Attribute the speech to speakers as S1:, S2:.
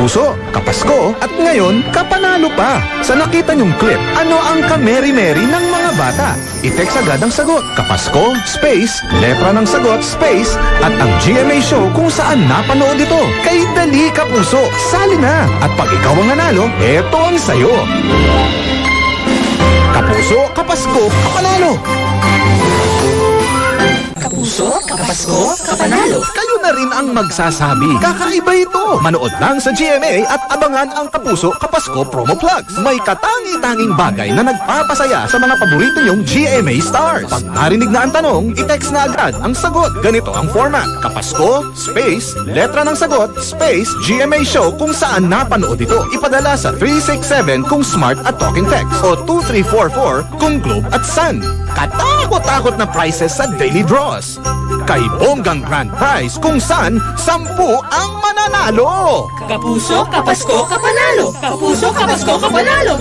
S1: Kapuso, kapasko, at ngayon, kapanalo pa. Sa nakita niyong clip, ano ang kameri-meri ng mga bata? I-text agad ang sagot, kapasko, space, letra ng sagot, space, at ang GMA show kung saan napanood ito. Kay dali, kapuso, sali na. At pag ikaw ang nanalo, eto ang sayo. Kapuso, kapasko, kapanalo.
S2: Kapuso, kapasko, kapanalo.
S1: Kayo na rin ang magsasabi. Kakaiba ito. Manood lang sa GMA at abangan ang Kapuso Kapasko Promo Plugs. May katangi-tanging bagay na nagpapasaya sa mga paborito niyong GMA stars. Pag narinig na ang tanong, i-text na agad ang sagot. Ganito ang format. Kapasko, space, letra ng sagot, space, GMA show kung saan napanood ito. Ipadala sa 367 kung smart at talking text o 2344 kung Globe at Sun. Katakot-takot na prizes sa daily draws. Kay bonggang grand prize kung saan 10 ang mananalo.
S2: Kapuso, kapasko, kapanalo. Kapuso, kapasko, kapanalo.